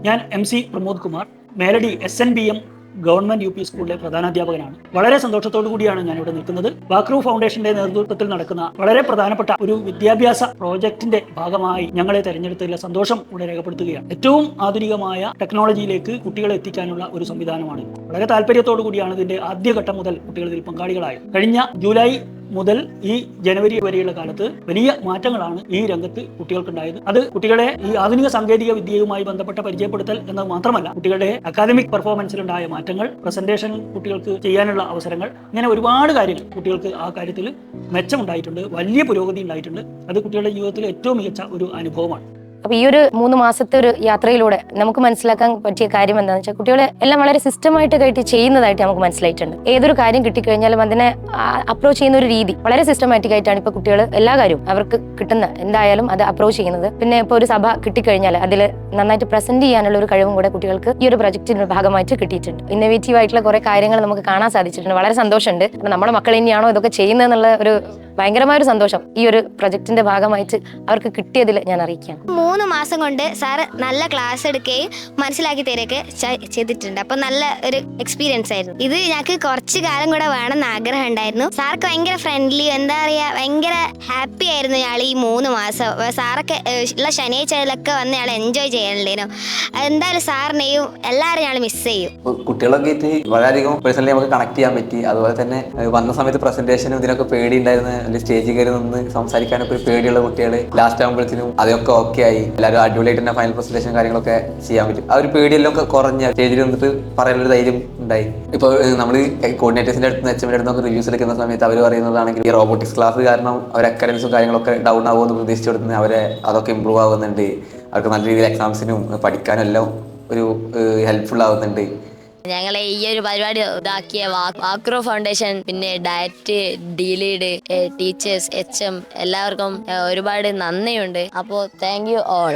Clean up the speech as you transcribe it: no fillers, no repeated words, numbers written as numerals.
ഞാൻ MC Pramod Kumar, Meladi SNBM government UP സ്കൂളിലെ പ്രധാനാധ്യാപകനാണ്. വളരെ സന്തോഷത്തോടു കൂടിയാണ് ഞാനിവിടെ നിൽക്കുന്നത്. വാക്രൂ ഫൗണ്ടേഷന്റെ നേതൃത്വത്തിൽ നടക്കുന്ന വളരെ പ്രധാനപ്പെട്ട ഒരു വിദ്യാഭ്യാസ പ്രോജക്റ്റിന്റെ ഭാഗമായി ഞങ്ങളെ തെരഞ്ഞെടുത്തതിലെ സന്തോഷം ഇവിടെ രേഖപ്പെടുത്തുകയാണ്. ഏറ്റവും ആധുനികമായ ടെക്നോളജിയിലേക്ക് കുട്ടികളെ എത്തിക്കാനുള്ള ഒരു സംവിധാനമാണ്. വളരെ താല്പര്യത്തോടു കൂടിയാണ് ഇതിന്റെ ആദ്യഘട്ടം മുതൽ കുട്ടികൾ ഇതിൽ പങ്കാളികളായത്. കഴിഞ്ഞ ജൂലൈ മുതൽ ഈ ജനുവരി വരെയുള്ള കാലത്ത് വലിയ മാറ്റങ്ങളാണ് ഈ രംഗത്ത് കുട്ടികൾക്കുണ്ടായത്. അത് കുട്ടികളെ ഈ ആധുനിക സാങ്കേതിക വിദ്യയുമായി ബന്ധപ്പെട്ട പരിചയപ്പെടുത്തൽ എന്നത് മാത്രമല്ല, കുട്ടികളുടെ അക്കാദമിക് പെർഫോമൻസിലുണ്ടായ മാറ്റങ്ങൾ, പ്രസന്റേഷൻ കുട്ടികൾക്ക് ചെയ്യാനുള്ള അവസരങ്ങൾ, ഇങ്ങനെ ഒരുപാട് കാര്യങ്ങൾ കുട്ടികൾക്ക് ആ കാര്യത്തിൽ മെച്ചമുണ്ടായിട്ടുണ്ട്. വലിയ പുരോഗതി ഉണ്ടായിട്ടുണ്ട്. അത് കുട്ടികളുടെ ജീവിതത്തിൽ ഏറ്റവും മികച്ച ഒരു അനുഭവമാണ്. അപ്പൊ ഈ ഒരു 3 മാസത്തെ ഒരു യാത്രയിലൂടെ നമുക്ക് മനസ്സിലാക്കാൻ പറ്റിയ കാര്യം എന്താണെന്ന് വെച്ചാൽ, കുട്ടികളെ എല്ലാം വളരെ സിസ്റ്റമായിട്ട് ആയിട്ട് ചെയ്യുന്നതായിട്ട് നമുക്ക് മനസ്സിലായിട്ടുണ്ട്. ഏതൊരു കാര്യം കിട്ടിക്കഴിഞ്ഞാലും അതിനെ അപ്രോച്ച് ചെയ്യുന്ന ഒരു രീതി വളരെ സിസ്റ്റമാറ്റിക് ആയിട്ടാണ് ഇപ്പൊ കുട്ടികൾ എല്ലാ കാര്യവും അവർക്ക് കിട്ടുന്ന എന്തായാലും അത് അപ്രോച്ച് ചെയ്യുന്നത്. പിന്നെ ഇപ്പോൾ ഒരു സഭ കിട്ടിക്കഴിഞ്ഞാൽ അതിൽ നന്നായിട്ട് പ്രസന്റ് ചെയ്യാനുള്ള ഒരു കഴിവും കൂടെ കുട്ടികൾക്ക് ഈ ഒരു പ്രൊജക്റ്റിന്റെ ഭാഗമായിട്ട് കിട്ടിയിട്ടുണ്ട്. ഇന്നോവേറ്റീവ് ആയിട്ടുള്ള കുറെ കാര്യങ്ങൾ നമുക്ക് കാണാൻ സാധിച്ചിട്ടുണ്ട്. വളരെ സന്തോഷമുണ്ട്. നമ്മുടെ മക്കൾ തന്നെയാണോ ഇതൊക്കെ ചെയ്യുന്നതെന്നുള്ള ഒരു ഭയങ്കരമായ ഒരു സന്തോഷം ഈ ഒരു പ്രൊജക്ടിന്റെ ഭാഗമായിട്ട് അവർക്ക് കിട്ടിയതിൽ ഞാൻ അറിയിക്കുകയാണ്. 3 മാസം കൊണ്ട് സാറ് നല്ല ക്ലാസ് എടുക്കുകയും മനസ്സിലാക്കി തരികയൊക്കെ ചെയ്തിട്ടുണ്ട്. അപ്പൊ നല്ല ഒരു എക്സ്പീരിയൻസ് ആയിരുന്നു. ഇത് ഞങ്ങൾക്ക് കുറച്ച് കാലം കൂടെ വേണമെന്ന് ആഗ്രഹം ഉണ്ടായിരുന്നു. സാർക്ക് ഭയങ്കര ഫ്രണ്ട്ലി, എന്താ പറയാ, ഭയങ്കര ഹാപ്പി ആയിരുന്നു ഞങ്ങൾ ഈ 3 മാസം. സാറൊക്കെ ഉള്ള ശനിയാഴ്ചയിലൊക്കെ വന്ന് ഞങ്ങൾ എൻജോയ് ചെയ്യാനുണ്ടായിരുന്നു. എന്തായാലും സാറിനെയും എല്ലാവരും ഞങ്ങൾ മിസ് ചെയ്യും. കുട്ടികളൊക്കെ ആയിട്ട് വളരെയധികം പേഴ്സണലി നമുക്ക് കണക്ട് ചെയ്യാൻ പറ്റി. അതുപോലെ തന്നെ വന്ന സമയത്ത് പ്രസന്റേഷനും ഇതിനൊക്കെ പേടിയുണ്ടായിരുന്നു. സ്റ്റേജിൽ കയറി നിന്ന് സംസാരിക്കാനൊക്കെ ഒരു പേടിയുള്ള കുട്ടികൾ ലാസ്റ്റ് ആകുമ്പോഴത്തേനും അതൊക്കെ ഓക്കെ ആയി. എല്ലാവരും അടിപൊളിയായിട്ട് തന്നെ ഫൈനൽ പ്രസന്റേഷൻ കാര്യങ്ങളൊക്കെ ചെയ്യാൻ പറ്റും. ആ ഒരു പേടിയെല്ലാം ഒക്കെ കുറഞ്ഞ സ്റ്റേജിൽ വന്നിട്ട് പറയാനൊരു ധൈര്യം ഉണ്ടായി. ഇപ്പോൾ നമ്മൾ കോർഡിനേറ്റേഴ്സിന്റെ അടുത്ത് HM അടുത്തൊക്കെ റിവ്യൂസ് എടുക്കുന്ന സമയത്ത് അവർ പറയുന്നതാണെങ്കിൽ ഈ റോബോട്ടിക്സ് ക്ലാസ് കാരണം അവർ അക്കാഡമിക്സും കാര്യങ്ങളൊക്കെ ഡൗൺ ആവുമെന്ന് പ്രതീക്ഷിച്ചു കൊടുക്കുന്നത് അവരെ അതൊക്കെ ഇമ്പ്രൂവ് ആവുന്നുണ്ട്. അവർക്ക് നല്ല രീതിയിൽ എക്സാംസിനും പഠിക്കാനും എല്ലാം ഒരു ഹെൽപ്ഫുൾ ആവുന്നുണ്ട്. ഞങ്ങളെ ഈ ഒരു പരിപാടി ഇതാക്കിയ വാക്രൂ ഫൗണ്ടേഷൻ, പിന്നെ ഡയറ്റ്, D-Lead, ടീച്ചേഴ്സ്, HM എല്ലാവർക്കും ഒരുപാട് നന്ദിയുണ്ട്. അപ്പോൾ താങ്ക് യു ഓൾ.